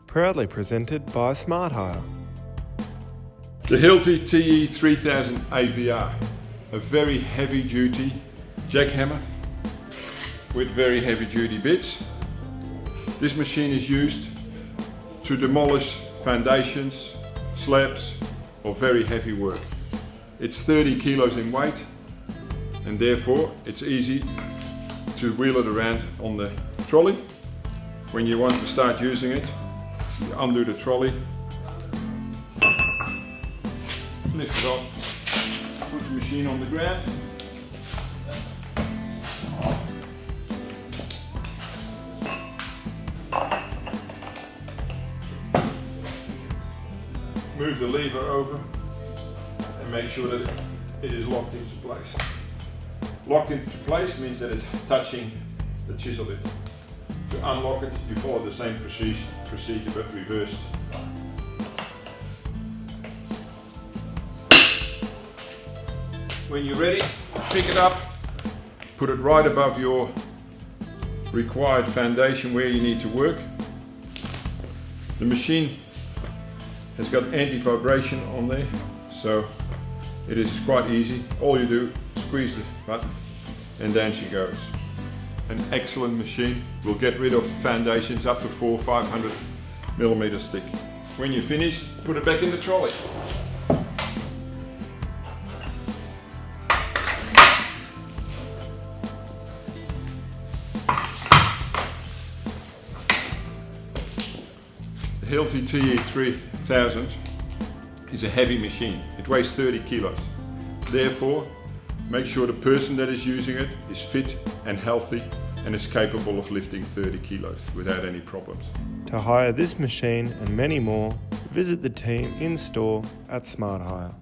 Proudly presented by Smart Hire. The Hilti TE 3000 AVR, a very heavy duty jackhammer with very heavy duty bits. This machine is used to demolish foundations, slabs or very heavy work. It's 30 kilos in weight and therefore it's easy to wheel it around on the trolley. When you want to start using it, you undo the trolley, lift it off, put the machine on the ground, move the lever over and make sure that it is locked into place. Locked into place means that it's touching the chisel bit. To unlock it, you follow the same procedure but reversed. When you're ready, pick it up, put it right above your required foundation where you need to work. The machine has got anti-vibration on there, so it is quite easy. All you do, squeeze the button and down she goes. An excellent machine. Will get rid of foundations up to 400-500 millimeter thick. When you're finished, put it back in the trolley. The Hilti TE 3000 is a heavy machine. It weighs 30 kilos. Therefore, make sure the person that is using it is fit and healthy and is capable of lifting 30 kilos without any problems. To hire this machine and many more, visit the team in store at Smart Hire.